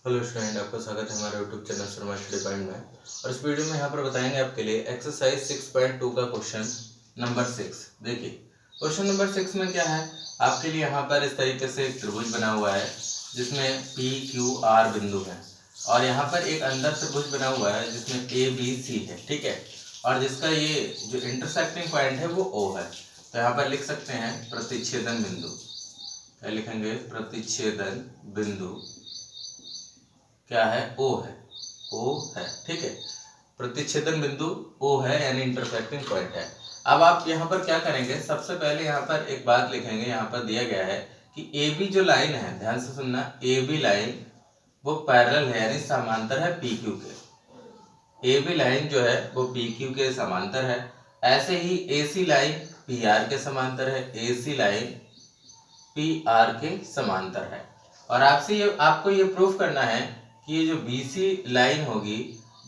Hello student, आपका स्वागत है हमारे YouTube channel Sharma study point में। और इस वीडियो में यहाँ पर बताएंगे आपके लिए एक्सरसाइज 6.2 का क्वेश्चन नंबर 6। देखिए क्वेश्चन नंबर 6 में क्या है, आपके लिए यहाँ पर इस तरीके से एक त्रिभुज बना हुआ है जिसमें पी क्यू आर बिंदु है, और यहाँ पर एक अंदर त्रिभुज बना हुआ है जिसमें ए बी सी है, ठीक है। और जिसका ये जो इंटरसेक्टिंग पॉइंट है वो ओ है। तो यहाँ पर लिख सकते हैं प्रतिच्छेदन बिंदु। क्या लिखेंगे? प्रतिच्छेदन बिंदु क्या है? ओ है। ओ है, ठीक है। प्रतिच्छेदन बिंदु ओ है, यानी इंटरसेक्टिंग पॉइंट है। अब आप यहाँ पर क्या करेंगे, सबसे पहले यहाँ पर एक बात लिखेंगे। यहाँ पर दिया गया है कि ए बी जो लाइन है, ध्यान से सुनना, ए बी लाइन वो पैरेलल है, यानी समांतर है P Q K. A B line जो है वो पी क्यू के समांतर है। ऐसे ही ए सी लाइन पी आर के समांतर है। ए सी लाइन पी आर के समांतर है। और आपको ये प्रूफ करना है कि ये जो BC लाइन होगी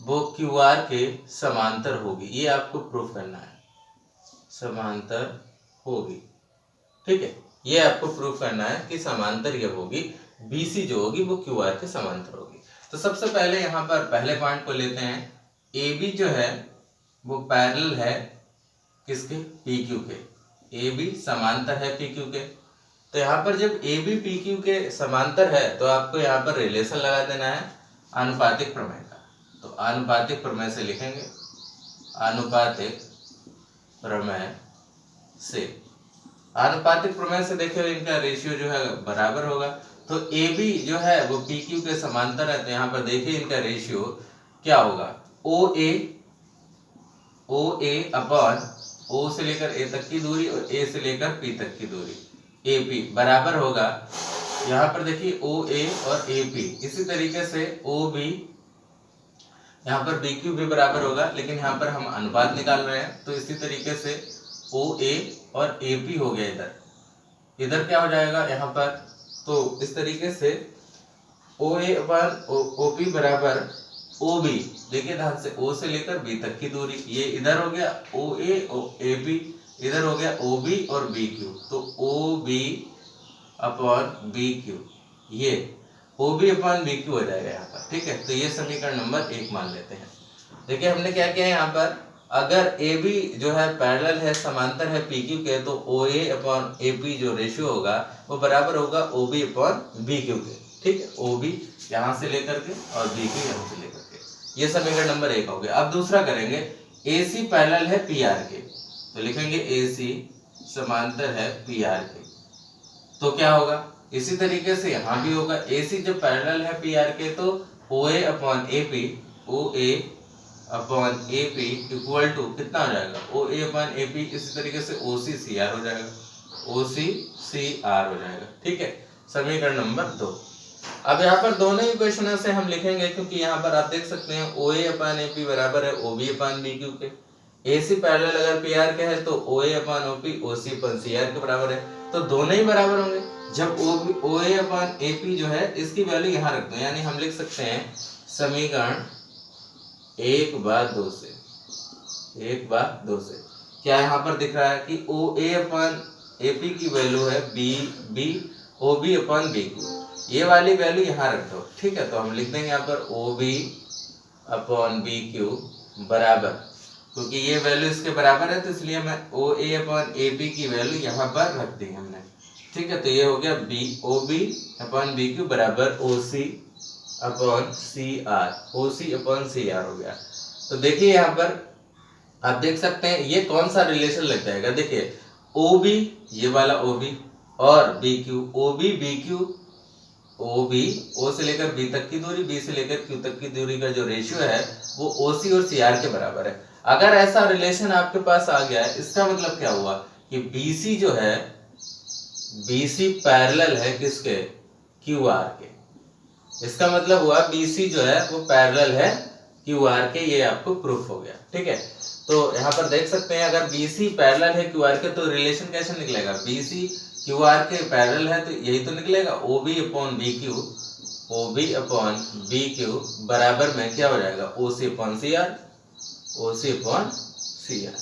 वो QR के समांतर होगी। ये आपको प्रूफ करना है, समांतर होगी, ठीक है। ये आपको प्रूफ करना है कि समांतर ये होगी, BC जो होगी वो QR के समांतर होगी। तो सबसे पहले यहाँ पर पहले पॉइंट को लेते हैं। AB जो है वो पैरेलल है किसके? PQ के। AB समांतर है PQ के। तो यहाँ पर जब ए बी पी क्यू के समांतर है तो आपको यहाँ पर रिलेशन लगा देना है आनुपातिक प्रमेय का। तो आनुपातिक प्रमेय से लिखेंगे, आनुपातिक प्रमेय से। आनुपातिक प्रमेय से देखिए इनका रेशियो जो है बराबर होगा। तो ए बी जो है वो पी क्यू के समांतर है, तो यहाँ पर देखिए इनका रेशियो क्या होगा? ओ ए अपॉन ओ से लेकर ए तक की दूरी और ए से लेकर पी तक की दूरी, ए पी बराबर होगा। यहाँ पर देखिए ओ ए और ए पी, इसी तरीके से ओ बी, यहाँ पर बी क्यू भी बराबर होगा, लेकिन यहाँ पर हम अनुपात निकाल रहे हैं। तो इसी तरीके से ओ ए और ए पी हो गया। इधर क्या हो जाएगा यहाँ पर? तो इस तरीके से ओ ए अपन ओ पी बराबर ओ बी, देखिए ध्यान से, ओ से लेकर बी तक की दूरी, ये इधर हो गया ओ ए पी, इधर हो गया ओ बी और बी क्यू। तो O B upon B Q, ये O B upon B Q हो जाएगा यहाँ पर, ठीक है। तो ये समीकरण नंबर 1 मान लेते हैं। देखिए हमने क्या किया है यहाँ पर, अगर ए बी जो है पैरेलल है, समांतर है पी क्यू के, तो O A upon A P जो रेशियो होगा वो बराबर होगा O B upon B Q K, ठीक है। ओ बी यहाँ से लेकर के और बी क्यू यहाँ से लेकर के, ये समीकरण नंबर 1 हो गया। अब दूसरा करेंगे, ए सी पैरेलल है पी आर के, तो लिखेंगे ए सी समांतर है पी आर के। तो क्या होगा? इसी तरीके से यहाँ भी होगा, ए सी जब पैरेलल है पी आर के तो O A upon A P, O A upon A P equal to कितना हो जाएगा? O A upon A P. इसी तरीके से ओ सी सी आर हो जाएगा, ओ सी सी आर हो जाएगा, ठीक है। समीकरण नंबर 2। अब यहाँ पर दोनों इक्वेशनों से हम लिखेंगे, क्योंकि यहाँ पर आप देख सकते हैं ओ ए अपॉन ए पी बराबर है O B upon B Q K. A C parallel अगर पी आर के है तो O A upon O P O C upon C R K बराबर है, तो दोनों ही बराबर होंगे। जब ओ ए अपॉन ए पी जो है इसकी वैल्यू यहाँ रख दो, यानी हम लिख सकते हैं समीकरण 1/2 से, 1/2 से क्या यहाँ पर दिख रहा है कि O A upon A P की वैल्यू है B O B upon B Q, ये वाली वैल्यू यहाँ रख दो, ठीक है। तो हम लिख देंगे यहाँ पर O B upon B Q बराबर, क्योंकि ये वैल्यू इसके बराबर है तो इसलिए मैं ओ ए अपॉन ए पी की वैल्यू यहाँ पर रख दी हमने, ठीक है। तो ये हो गया B O B upon B Q बराबर O C upon C R, O C upon C R हो गया। तो देखिए यहाँ पर आप देख सकते हैं ये कौन सा रिलेशन लग जाएगा। देखिए ओ बी, ये वाला ओ बी और B Q, O B B Q, O B, O से लेकर बी तक की दूरी, बी से लेकर क्यू तक की दूरी का जो रेशियो है वो ओ सी और सी आर के बराबर है। अगर ऐसा रिलेशन आपके पास आ गया है, इसका मतलब क्या हुआ कि BC जो है, BC पैरेलल है किसके? QR के। इसका मतलब हुआ BC जो है वो पैरेलल है QR के, ये आपको प्रूफ हो गया, ठीक है। तो यहाँ पर देख सकते हैं अगर BC पैरेलल है QR के तो रिलेशन कैसे निकलेगा? BC QR के पैरेलल है तो यही तो निकलेगा OB upon BQ, OB upon BQ बराबर में क्या हो जाएगा? OC upon CR, OC upon CR,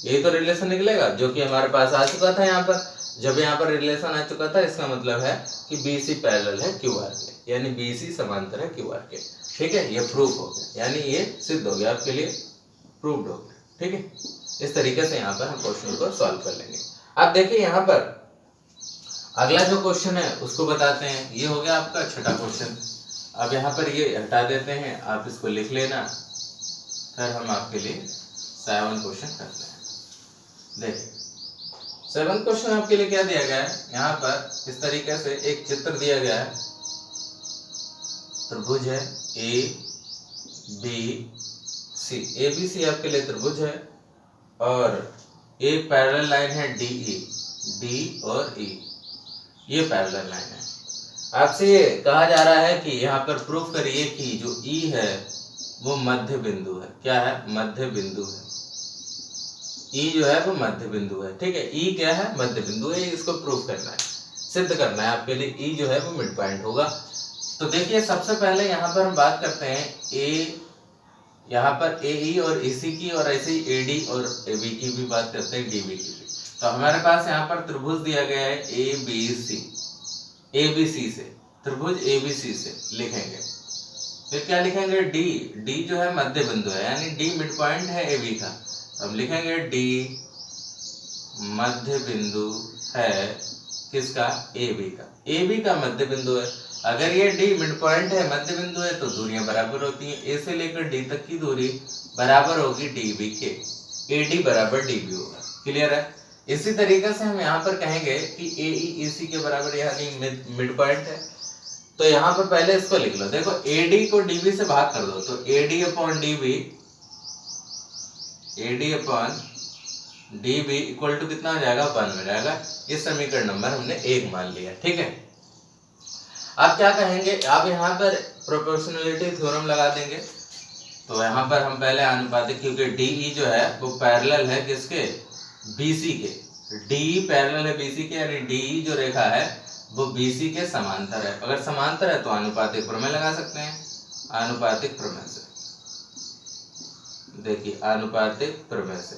यही तो रिलेशन निकलेगा जो कि हमारे पास आ चुका था यहाँ पर। जब यहाँ पर रिलेशन आ चुका था इसका मतलब है कि BC पैरेलल है QR के। यानी BC समांतर है QR के। ठीक है, ये प्रूफ हो गया, यानी ये सिद्ध हो गया, आपके लिए प्रूव्ड हो गया। ठीक है, इस तरीके से यहाँ पर हम क्वेश्चन को सॉल्व कर लेंगे। अब देखिए यहाँ पर अगला जो क्वेश्चन है उसको बताते हैं। ये हो गया आपका छठा क्वेश्चन। अब यहाँ पर ये हटा देते हैं, आप इसको लिख लेना, फिर हम आपके लिए 7 क्वेश्चन करते हैं। देखिए 7 क्वेश्चन आपके लिए क्या दिया गया है, यहाँ पर इस तरीके से एक चित्र दिया गया है। त्रिभुज है ABC, ABC आपके लिए त्रिभुज है, और एक पैरेलल लाइन है DE, D और E, ये पैरेलल लाइन है। आपसे ये कहा जा रहा है कि यहाँ पर प्रूफ करिए कि जो E है वो मध्य बिंदु है। क्या है? मध्य बिंदु है। E जो है वो मध्य बिंदु है। ठीक है, E क्या है? मध्य बिंदु है। इसको प्रूफ करना है, सिद्ध करना है आपके लिए। E जो है वो मिड पॉइंट होगा। तो देखिए सबसे पहले यहाँ पर हम बात करते हैं यहाँ पर AE और AC की, और ऐसे ही AD और AB की भी बात करते हैं, DB की भी। तो हमारे पास यहाँ पर त्रिभुज दिया गया है ABC से, त्रिभुज ABC से लिखेंगे। फिर क्या लिखेंगे? D जो है मध्य बिंदु है, यानी D मिड पॉइंट है AB का। तो हम लिखेंगे D मध्य बिंदु है किसका? AB का। AB का मध्य बिंदु है। अगर ये D मिड पॉइंट है, मध्य बिंदु है, तो दूरियां बराबर होती हैं। A से लेकर D तक की दूरी बराबर होगी DB के। AD बराबर DB होगा। क्लियर है? इसी तरीके से हम यहाँ पर कहेंगे कि AE AC के बराबर, यानी मिड पॉइंट है। तो यहाँ पर पहले इसको लिख लो। देखो AD को DB से भाग कर दो, तो AD upon DB equal to कितना हो जाएगा? 1 हो जाएगा। इस समीकरण नंबर हमने 1 मान लिया। ठीक है, अब क्या कहेंगे? आप यहाँ पर प्रोपोर्शनलिटी थ्योरम लगा देंगे। तो यहाँ पर हम पहले आनुपातिक, क्योंकि DE जो है वो पैरेलल है किसके? BC के। DE पैरेलल है BC के, यानी DE जो रेखा है वो BC के समांतर है। अगर समांतर है तो आनुपातिक प्रमेय लगा सकते हैं। आनुपातिक प्रमेय से देखिए, आनुपातिक प्रमेय से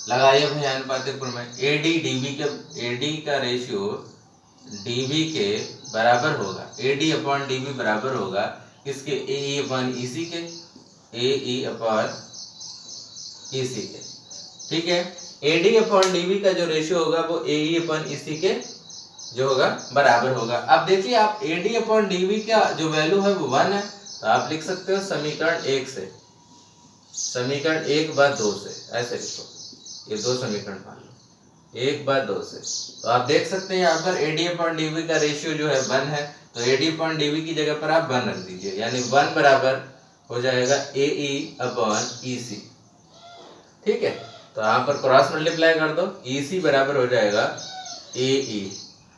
लगाइए भाई आनुपातिक प्रमेय। AD का रेशियो DB के बराबर होगा। AD अपॉन DB बराबर होगा किसके? AE अपॉन EC के। AE अपॉन EC के। ठीक है, AD अपॉन DB का जो रेशियो होगा वो AE अपॉन EC के जो होगा बराबर होगा। अब देखिए आप AD अपॉन DB का जो वैल्यू है वो 1 है, तो आप लिख सकते हो समीकरण 1 से, समीकरण 1/2 से, ऐसे लिखो। ये 2 समीकरण मान लो, 1/2 से। तो आप देख सकते हैं यहाँ पर AD अपॉन DB का रेशियो जो है 1 है, तो AD अपॉन DB की जगह पर आप 1 रख दीजिए, यानी 1 बराबर हो जाएगा AE अपॉन EC। ठीक है, तो यहाँ पर क्रॉस मल्टीप्लाई कर दो, EC बराबर हो जाएगा AE।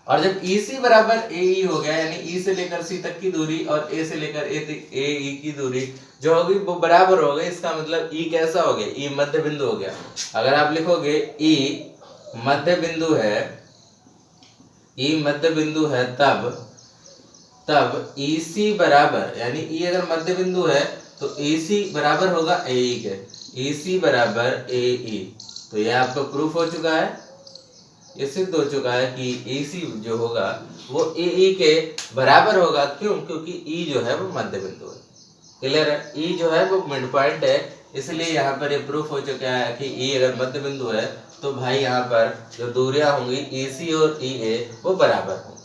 और जब EC बराबर AE हो गया, यानी E से लेकर C तक की दूरी और A से लेकर AE की दूरी जो होगी वो बराबर हो गई। इसका मतलब E कैसा हो गया? E मध्य बिंदु हो गया। अगर आप लिखोगे E मध्य बिंदु है, E मध्य बिंदु है, तब EC बराबर, यानी E अगर मध्य बिंदु है तो EC बराबर होगा AE के। EC बराबर AE, तो यह आपका प्रूफ हो चुका है, ये सिद्ध हो चुका है कि EC जो होगा वो AE के बराबर होगा। क्यों? क्योंकि E जो है वो मध्य बिंदु है। क्लियर है? E जो है वो मिड पॉइंट है, इसलिए यहाँ पर ये प्रूफ हो चुका है कि E अगर मध्य बिंदु है तो भाई यहाँ पर जो दूरियां होंगी EC और EA वो बराबर होंगी।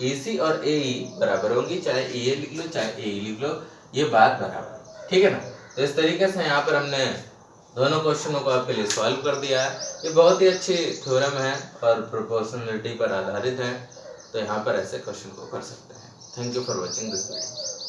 EC और AE बराबर होंगी, चाहे EA लिख लो चाहे AE लिख लो, ये बात बराबर। ठीक है ना? तो इस तरीके से यहाँ पर हमने दोनों क्वेश्चनों को आपके लिए सॉल्व कर दिया है। ये बहुत ही अच्छी थ्योरम है और प्रोपोर्शनलिटी पर आधारित है, तो यहाँ पर ऐसे क्वेश्चन को कर सकते हैं। Thank you for watching this video.